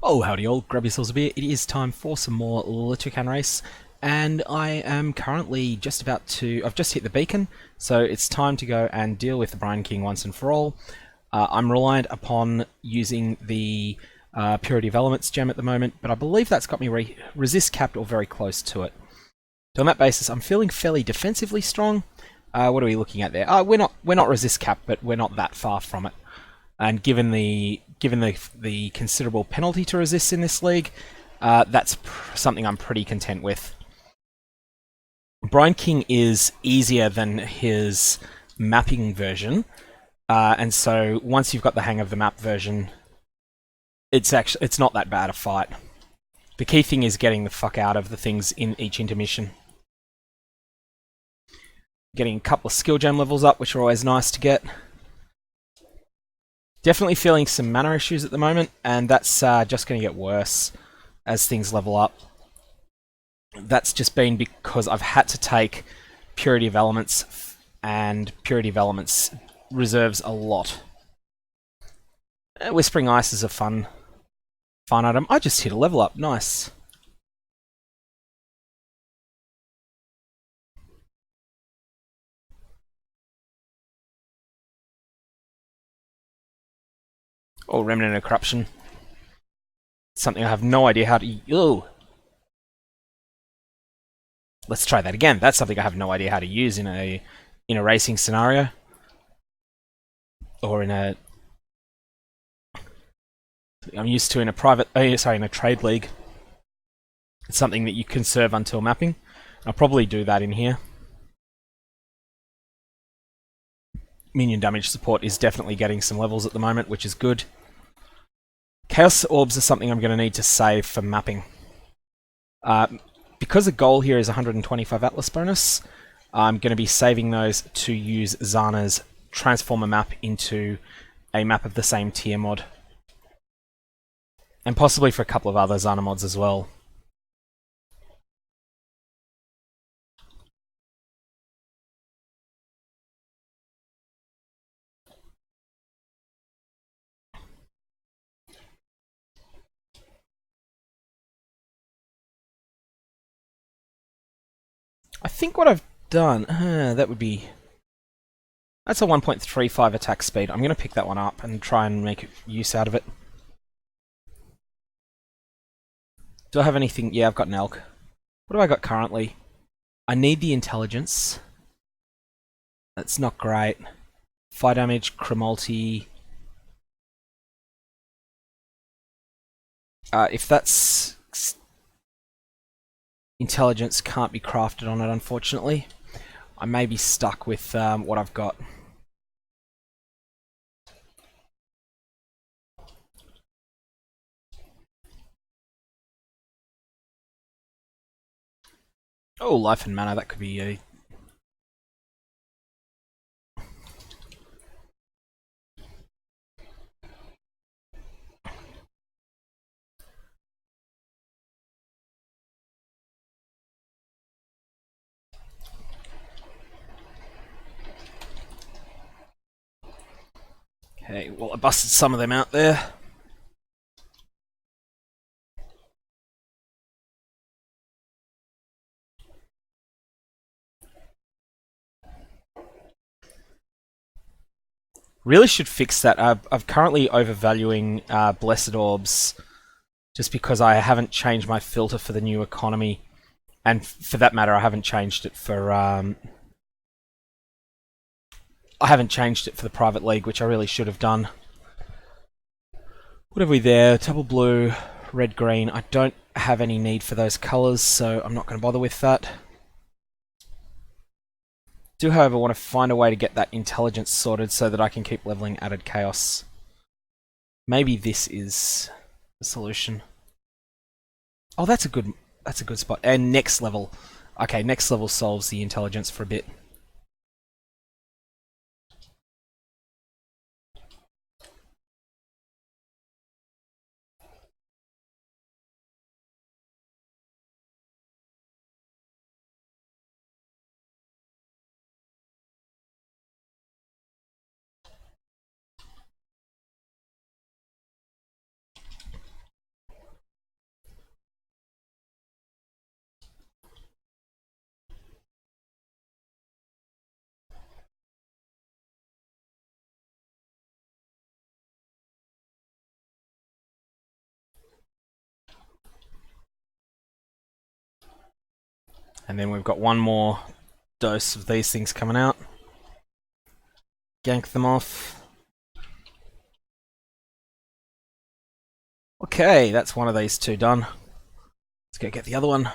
Oh, howdy all, grab yourselves a beer. It is time for some more Toucan race, and I am currently just about to... I've just hit the beacon, so it's time to go and deal with the Brine King once and for all. I'm reliant upon using the Purity of Elements gem at the moment, but I believe that's got me resist capped or very close to it. So on that basis, I'm feeling fairly defensively strong. What are we looking at there? We're not resist capped, but we're not that far from it. And given the considerable penalty to resist in this league, that's something I'm pretty content with. Brine King is easier than his mapping version, and so once you've got the hang of the map version, it's not that bad a fight. The key thing is getting the fuck out of the things in each intermission. Getting a couple of skill gem levels up, which are always nice to get. Definitely feeling some mana issues at the moment, and that's just going to get worse as things level up. That's just been because I've had to take Purity of Elements, and Purity of Elements reserves a lot. Whispering Ice is a fun item. I just hit a level up, nice. Oh, Remnant of Corruption. Something I have no idea how to... Ooh. Let's try that again. That's something I have no idea how to use in a racing scenario. Or in a... I'm used to in a in a trade league. It's something that you conserve until mapping. I'll probably do that in here. Minion damage support is definitely getting some levels at the moment, which is good. Chaos Orbs are something I'm going to need to save for mapping. Because the goal here is 125 Atlas bonus, I'm going to be saving those to use Zana's Transformer map into a map of the same tier mod. And possibly for a couple of other Zana mods as well. I think what I've done... that would be... That's a 1.35 attack speed. I'm going to pick that one up and try and make use out of it. Do I have anything? Yeah, I've got an elk. What have I got currently? I need the intelligence. That's not great. Fire damage, Chromulti. If that's... Intelligence can't be crafted on it, unfortunately. I may be stuck with what I've got. Oh, life and mana, that could be a... Okay, well, I busted some of them out there. Really should fix that. I'm currently overvaluing Blessed Orbs just because I haven't changed my filter for the new economy. And for that matter, I haven't changed it for... I haven't changed it for the private league, which I really should have done. What have we there? Double blue, red, green. I don't have any need for those colours, so I'm not going to bother with that. Do, however, want to find a way to get that intelligence sorted so that I can keep leveling added chaos. Maybe this is the solution. Oh, that's a good spot. And next level. Okay, next level solves the intelligence for a bit. And then we've got one more dose of these things coming out. Gank them off. Okay, that's one of these two done. Let's go get the other one.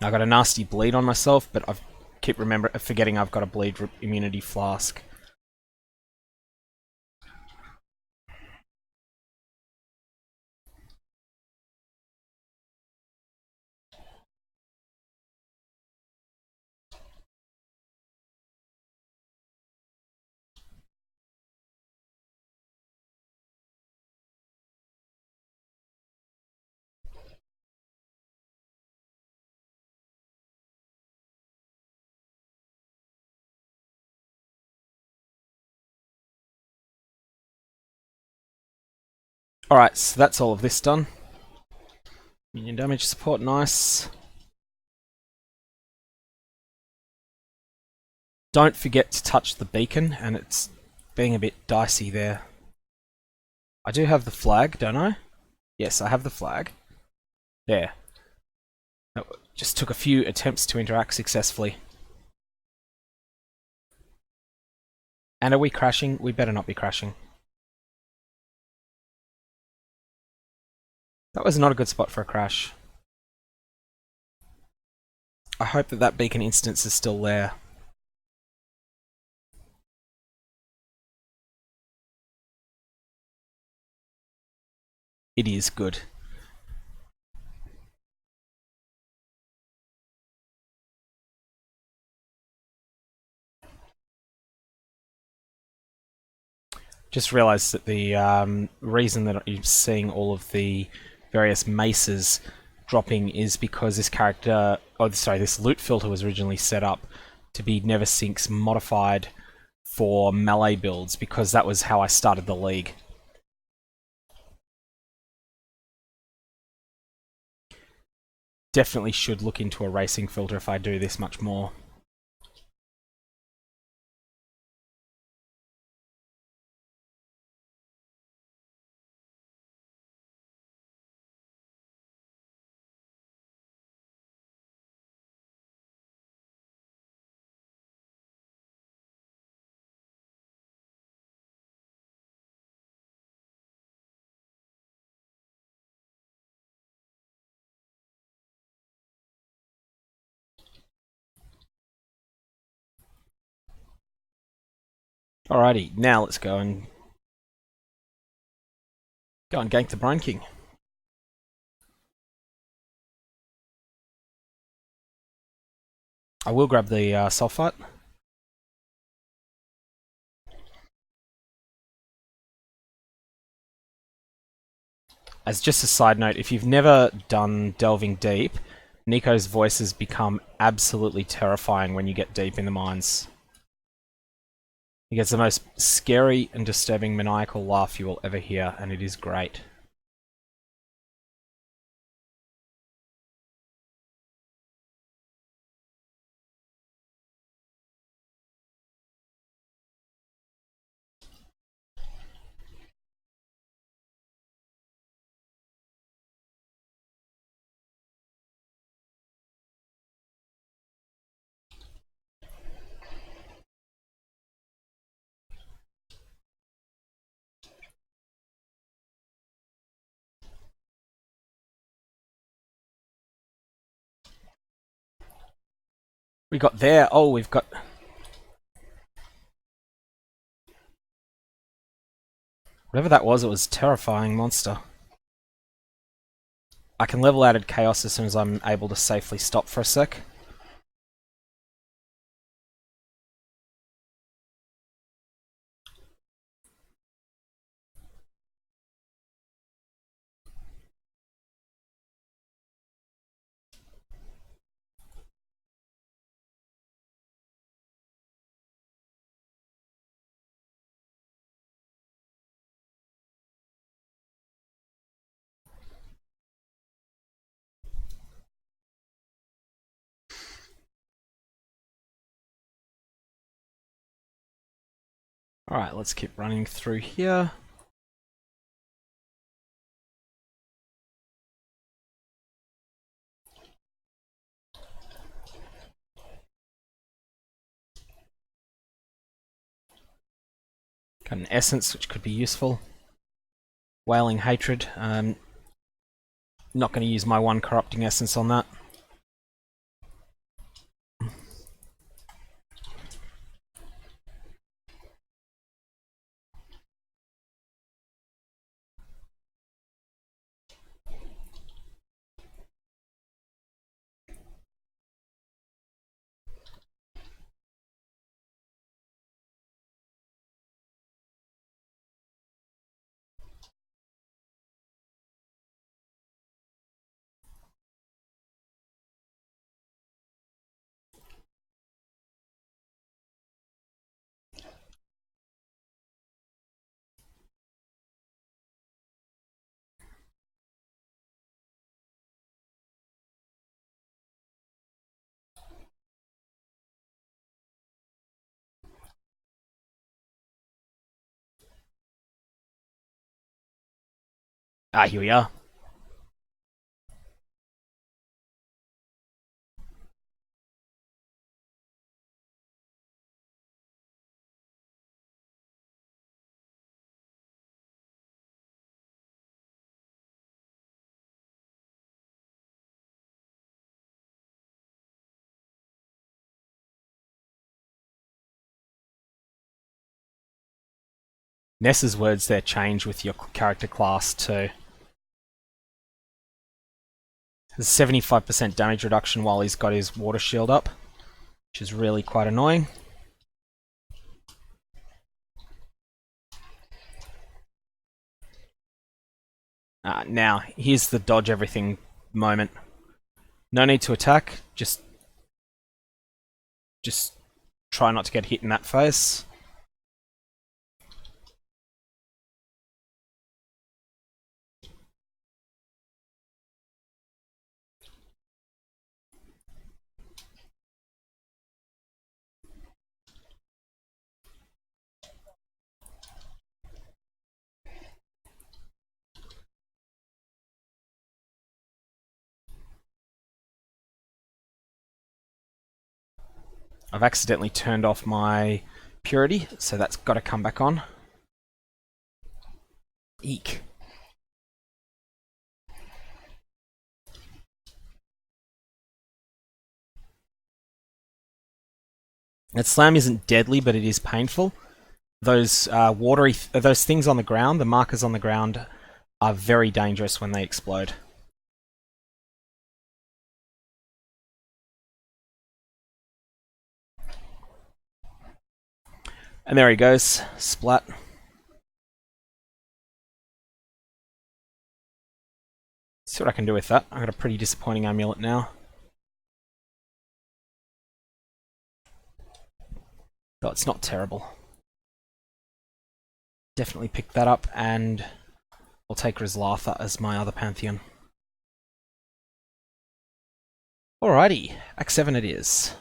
I got a nasty bleed on myself, but I keep forgetting I've got a bleed immunity flask. Alright, so that's all of this done. Minion damage support, nice. Don't forget to touch the beacon, and it's being a bit dicey there. I do have the flag, don't I? Yes, I have the flag. There. That just took a few attempts to interact successfully. And are we crashing? We better not be crashing. That was not a good spot for a crash. I hope that that beacon instance is still there. It is good. Just realised that the reason that you're seeing all of the various maces dropping is because this character, this loot filter was originally set up to be Never Sinks modified for melee builds, because that was how I started the league. Definitely should look into a racing filter if I do this much more. Alrighty, now let's go and gank the Brine King. I will grab the sulfite. As just a side note, if you've never done Delving Deep, Nico's voices become absolutely terrifying when you get deep in the mines. He gets the most scary and disturbing maniacal laugh you will ever hear, and it is great. We got there. Oh, we've got... Whatever that was, it was a terrifying monster. I can level out at Chaos as soon as I'm able to safely stop for a sec. Alright, let's keep running through here. Got an essence, which could be useful. Wailing Hatred. Not going to use my one corrupting essence on that. Ah, here we are. Ness's words there change with your character class too. There's 75% damage reduction while he's got his water shield up, which is really quite annoying. Now, here's the dodge everything moment. No need to attack, just try not to get hit in that face. I've accidentally turned off my purity, so that's got to come back on. Eek. That slam isn't deadly, but it is painful. Those those things on the ground, the markers on the ground, are very dangerous when they explode. And there he goes, splat. See what I can do with that. I've got a pretty disappointing amulet now. Though it's not terrible. Definitely pick that up, and I'll take Rizlatha as my other Pantheon. Alrighty, Act 7 it is.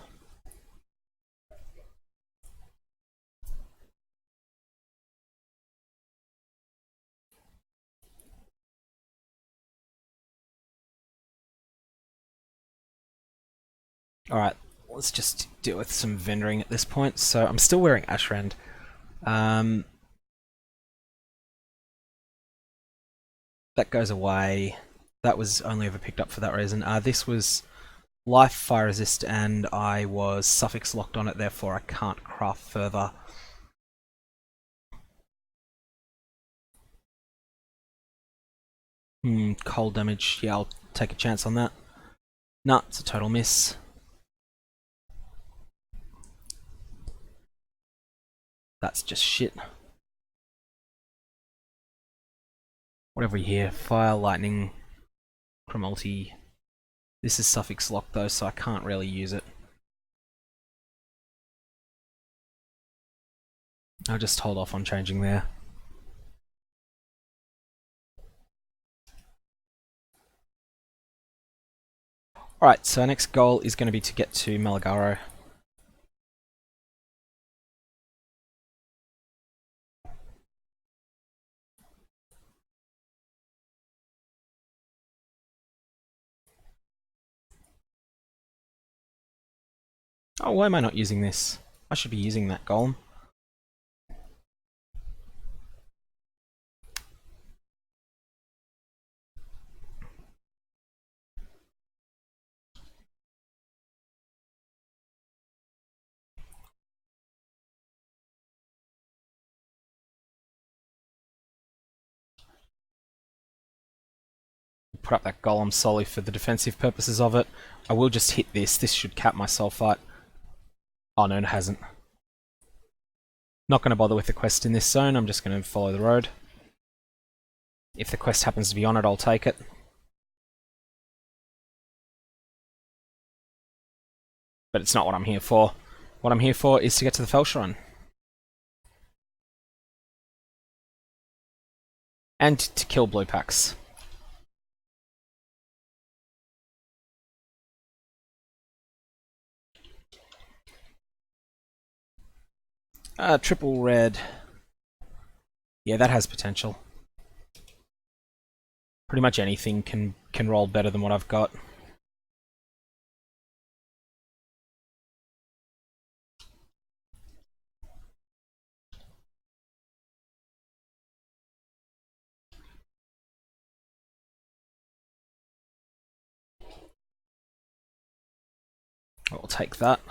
Alright, let's just deal with some vendoring at this point. So I'm still wearing Ashrend. That goes away. That was only ever picked up for that reason. This was life, fire resist, and I was suffix locked on it, therefore I can't craft further. Cold damage. Yeah, I'll take a chance on that. Nah, it's a total miss. That's just shit. Whatever you hear. Fire, lightning, chromalty. This is suffix locked though, so I can't really use it. I'll just hold off on changing there. Alright, so our next goal is going to be to get to Maligaro. Oh, why am I not using this? I should be using that golem. Put up that golem solely for the defensive purposes of it. I will just hit this. This should cap my sulfite. Oh no, it hasn't. Not going to bother with the quest in this zone. I'm just going to follow the road. If the quest happens to be on it, I'll take it. But it's not what I'm here for. What I'm here for is to get to the Fell Shrine. And to kill blue packs. Triple red. Yeah, that has potential. Pretty much anything can roll better than what I've got. I'll take that.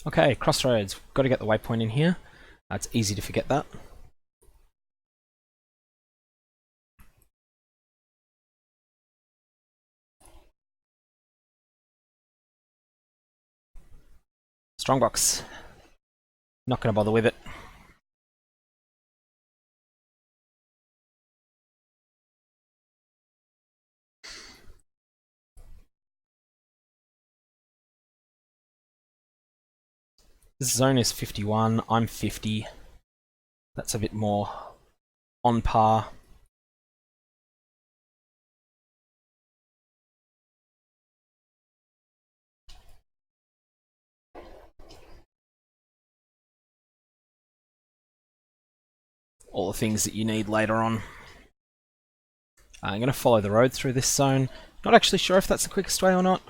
Okay, crossroads. Got to get the waypoint in here. It's easy to forget that. Strongbox. Not going to bother with it. This zone is 51. I'm 50. That's a bit more on par. All the things that you need later on. I'm going to follow the road through this zone. Not actually sure if that's the quickest way or not.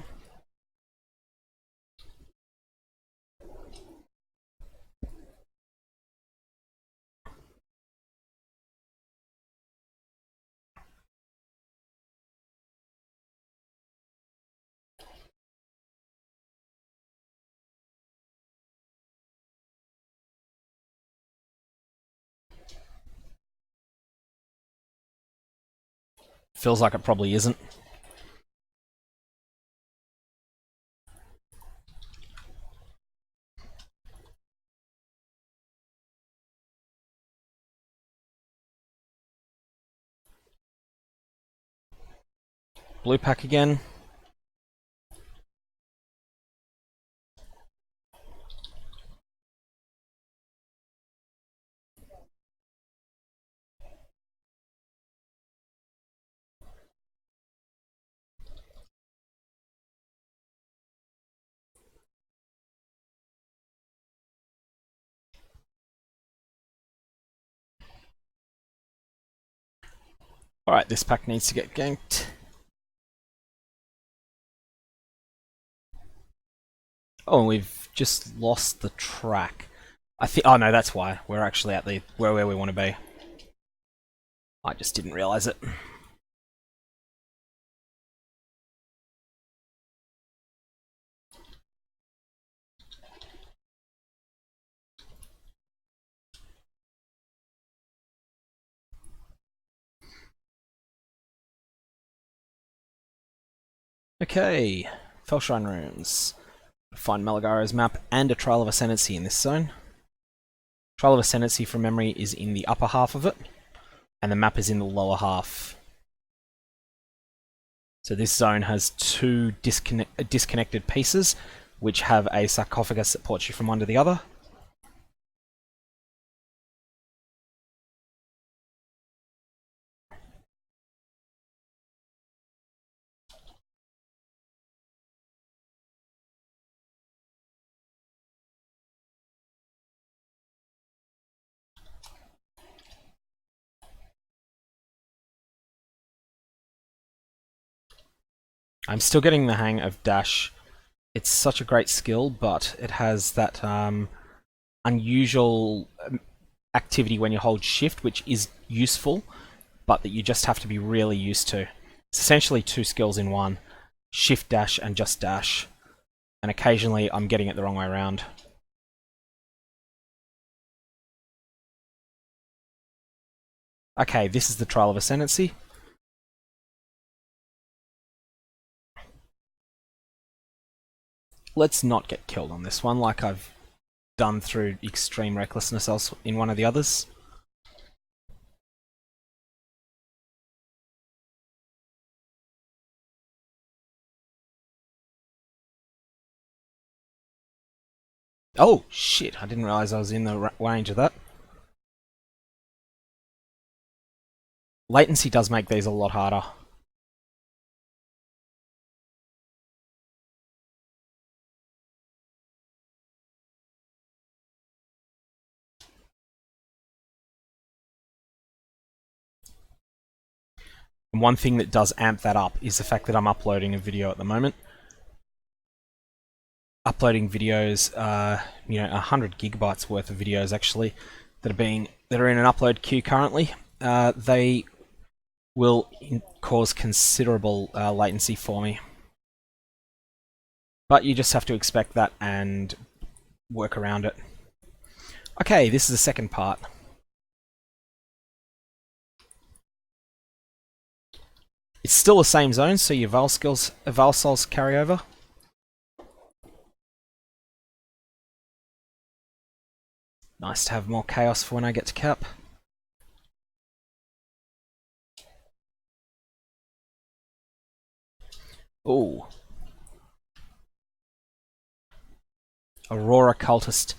Feels like it probably isn't. Blue pack again. Alright, this pack needs to get ganked. Oh, and we've just lost the track. I think. Oh no, that's why we're actually at the where we want to be. I just didn't realize it. Okay, Fell Shrine Rooms. Find Maligaro's map and a Trail of Ascendancy in this zone. Trail of Ascendancy from memory is in the upper half of it, and the map is in the lower half. So this zone has two disconnected pieces, which have a sarcophagus that ports you from one to the other. I'm still getting the hang of dash. It's such a great skill, but it has that unusual activity when you hold shift, which is useful, but that you just have to be really used to. It's essentially two skills in one: shift dash and just dash. And occasionally I'm getting it the wrong way around. Okay, this is the Trial of Ascendancy. Let's not get killed on this one like I've done through extreme recklessness else in one of the others. Oh, shit, I didn't realise I was in the range of that. Latency does make these a lot harder. And one thing that does amp that up is the fact that I'm uploading a video at the moment. Uploading videos, 100 gigabytes worth of videos actually that are in an upload queue currently. They will cause considerable latency for me. But you just have to expect that and work around it. Okay, this is the second part. It's still the same zone, so your Val souls carry over. Nice to have more chaos for when I get to cap. Ooh. Aurora Cultist.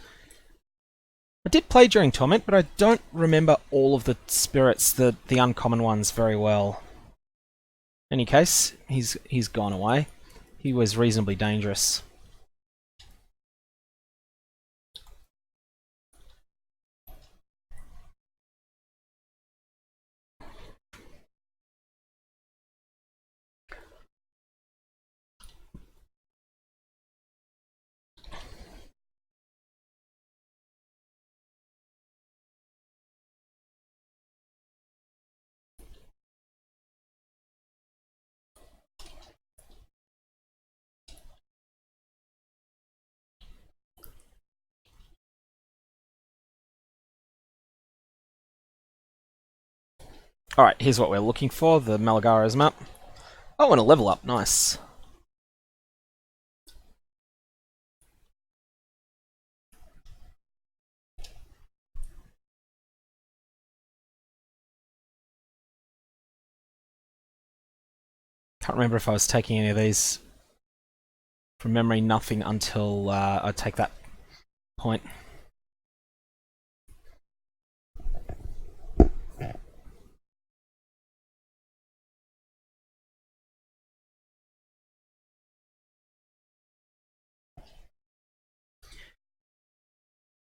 I did play during Torment, but I don't remember all of the spirits, the uncommon ones, very well. In any case, he's gone away. He was reasonably dangerous. Alright, here's what we're looking for, the Maligaro's map. Oh, and a level up, nice. Can't remember if I was taking any of these from memory, nothing until I take that point.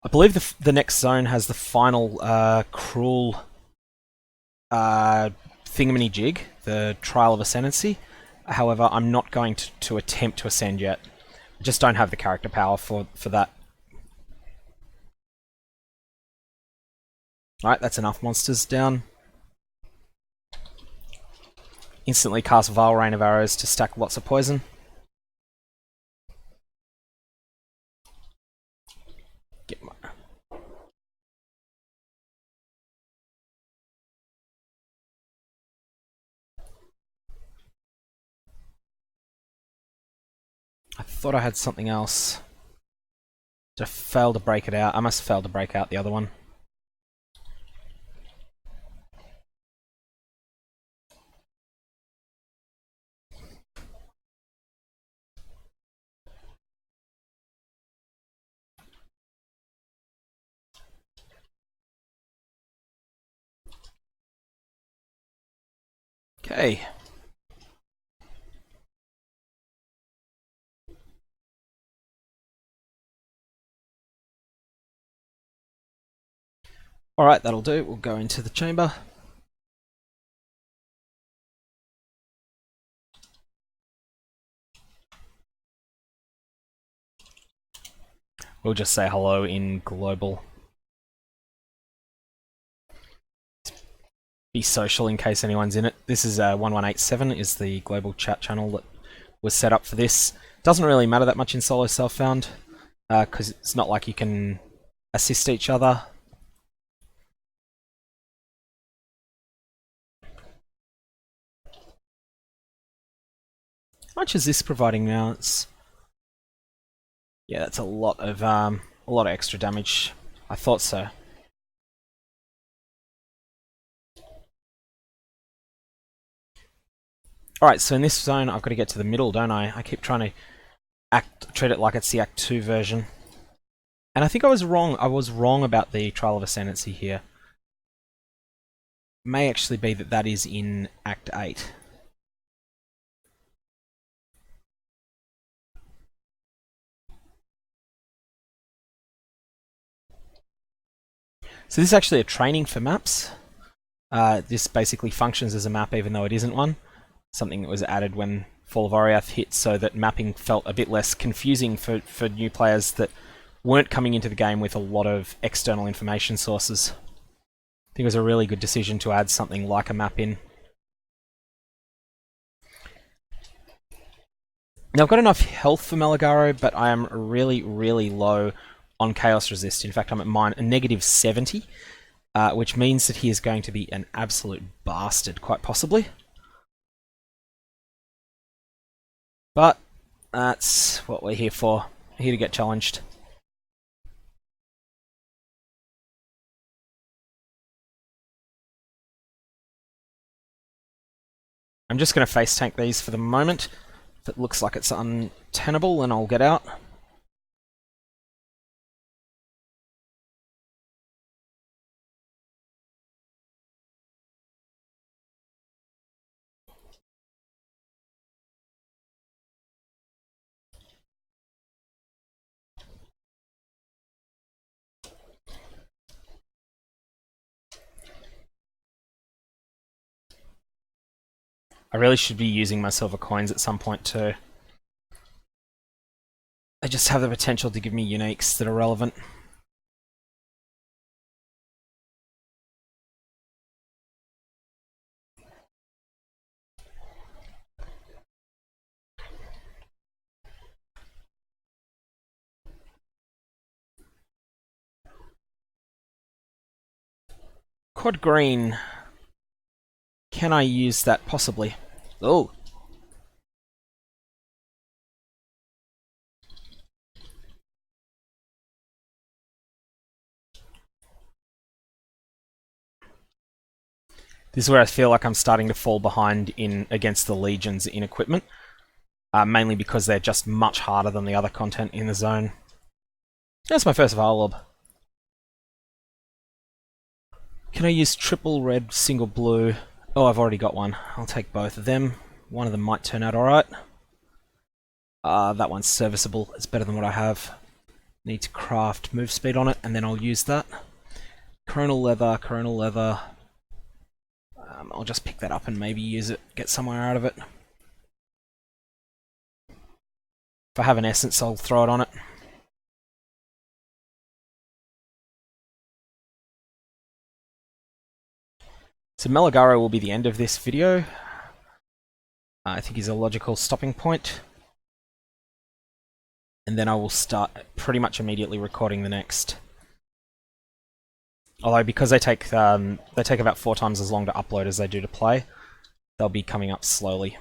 I believe the next zone has the final cruel thingamany jig, the Trial of Ascendancy. However, I'm not going to attempt to ascend yet. I just don't have the character power for that. Alright, that's enough monsters down. Instantly cast Vile Rain of Arrows to stack lots of poison. Get my... I thought I had something else. Did I fail to break it out? I must have failed to break out the other one. Okay. Alright, that'll do. We'll go into the chamber. We'll just say hello in global. Be social in case anyone's in it. This is 1187 is the global chat channel that was set up for this. Doesn't really matter that much in solo self-found, because it's not like you can assist each other. How much is this providing now? Yeah, that's a lot of extra damage. I thought so. Alright, so in this zone I've got to get to the middle, don't I? I keep trying to treat it like it's the Act 2 version. And I think I was wrong. I was wrong about the Trial of Ascendancy here. It may actually be that that is in Act 8. So this is actually a training for maps. This basically functions as a map even though it isn't one. Something that was added when Fall of Oriath hit so that mapping felt a bit less confusing for new players that weren't coming into the game with a lot of external information sources. I think it was a really good decision to add something like a map in. Now I've got enough health for Maligaro, but I am really, really low on Chaos Resist. In fact, I'm at a negative 70, which means that he is going to be an absolute bastard, quite possibly. But that's what we're here for. We're here to get challenged. I'm just going to face tank these for the moment. If it looks like it's untenable, then I'll get out. I really should be using my silver coins at some point too. They just have the potential to give me uniques that are relevant. Quad green. Can I use that possibly? Oh. This is where I feel like I'm starting to fall behind against the legions in equipment, mainly because they're just much harder than the other content in the zone. That's my first Varlob. Can I use triple red, single blue? Oh, I've already got one. I'll take both of them. One of them might turn out alright. That one's serviceable. It's better than what I have. Need to craft move speed on it, and then I'll use that. Coronal leather, coronal leather. I'll just pick that up and maybe use it, get somewhere out of it. If I have an essence, I'll throw it on it. So Maligaro will be the end of this video. I think he's a logical stopping point. And then I will start pretty much immediately recording the next. Although because they take about 4 times as long to upload as they do to play, they'll be coming up slowly.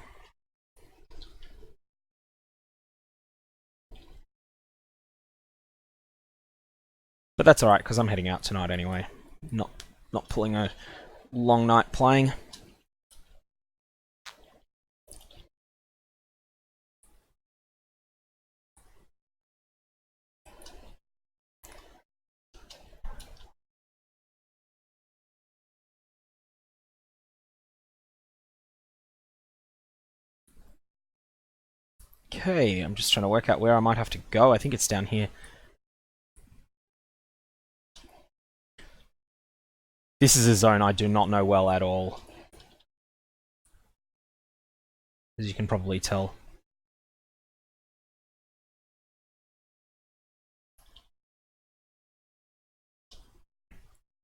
But that's alright, because I'm heading out tonight anyway. Not pulling a long night playing. Okay, I'm just trying to work out where I might have to go. I think it's down here. This is a zone I do not know well at all, as you can probably tell.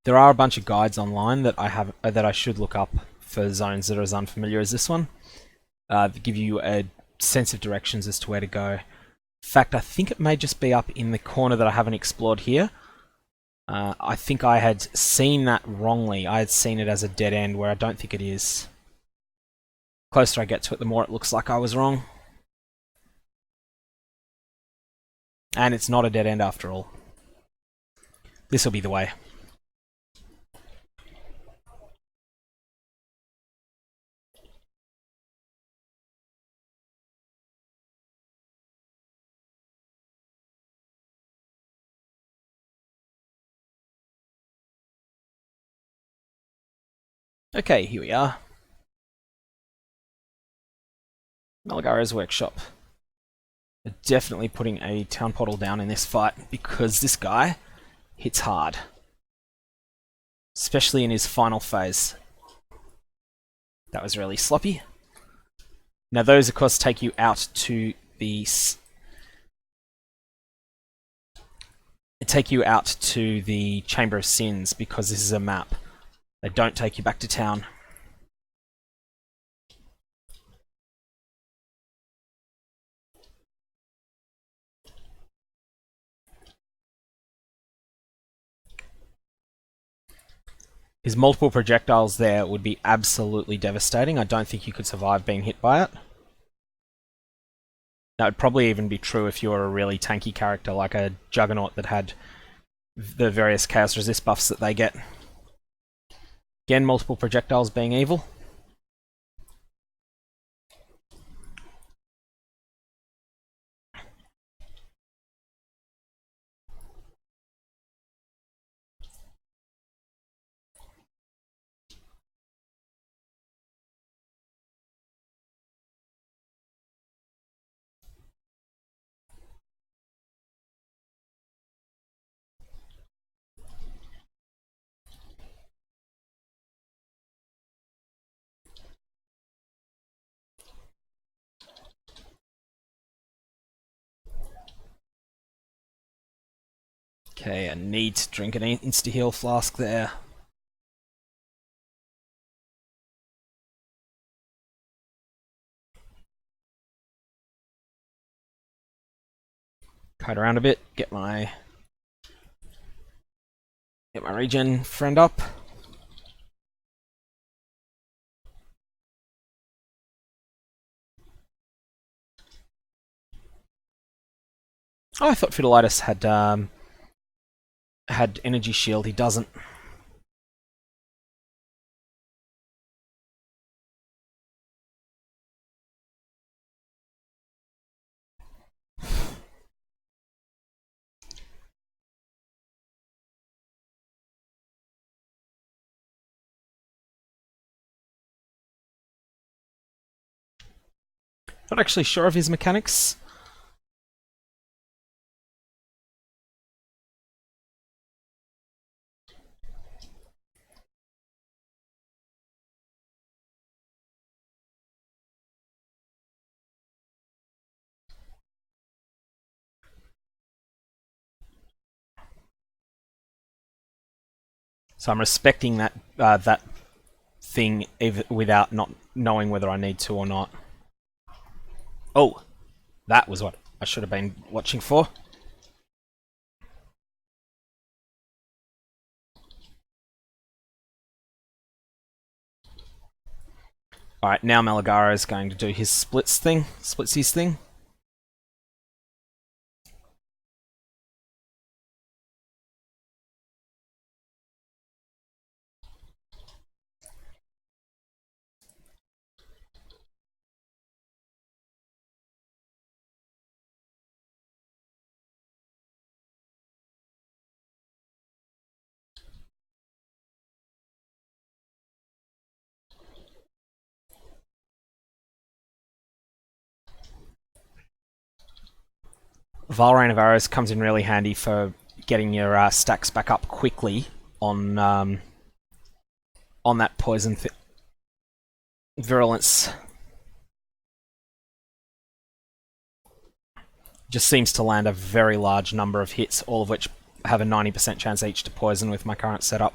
There are a bunch of guides online that I should look up for zones that are as unfamiliar as this one. That give you a sense of directions as to where to go. In fact, I think it may just be up in the corner that I haven't explored here. I think I had seen that wrongly. I had seen it as a dead end where I don't think it is. The closer I get to it, the more it looks like I was wrong. And it's not a dead end after all. This will be the way. Okay, here we are. Maligaro's workshop. They're definitely putting a town portal down in this fight because this guy hits hard. Especially in his final phase. That was really sloppy. Now those of course take you out to the... Chamber of Sins because this is a map. They don't take you back to town. His multiple projectiles there would be absolutely devastating. I don't think you could survive being hit by it. That would probably even be true if you were a really tanky character like a Juggernaut that had the various Chaos Resist buffs that they get. Again, multiple projectiles being evil. Okay, I need to drink an insta-heal flask there. Kite around a bit, get my regen friend up. Oh, I thought Fiddleitis had energy shield. He doesn't. Not actually sure of his mechanics. So I'm respecting that that thing without not knowing whether I need to or not. Oh, that was what I should have been watching for. Alright, now Maligaro is going to do his splitsies thing. Vile Rain of Arrows comes in really handy for getting your stacks back up quickly on that poison virulence. Just seems to land a very large number of hits, all of which have a 90% chance each to poison with my current setup.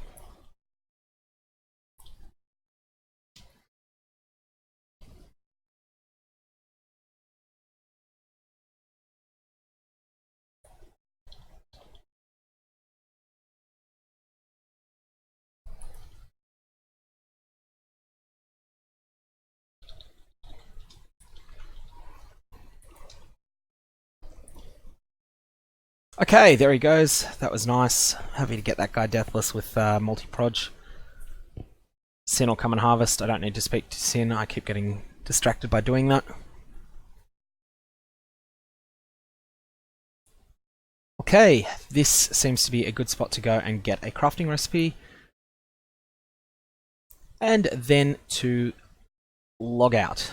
Okay, there he goes. That was nice. Happy to get that guy deathless with multi-proj. Sin will come and harvest. I don't need to speak to Sin. I keep getting distracted by doing that. Okay, this seems to be a good spot to go and get a crafting recipe. And then to log out.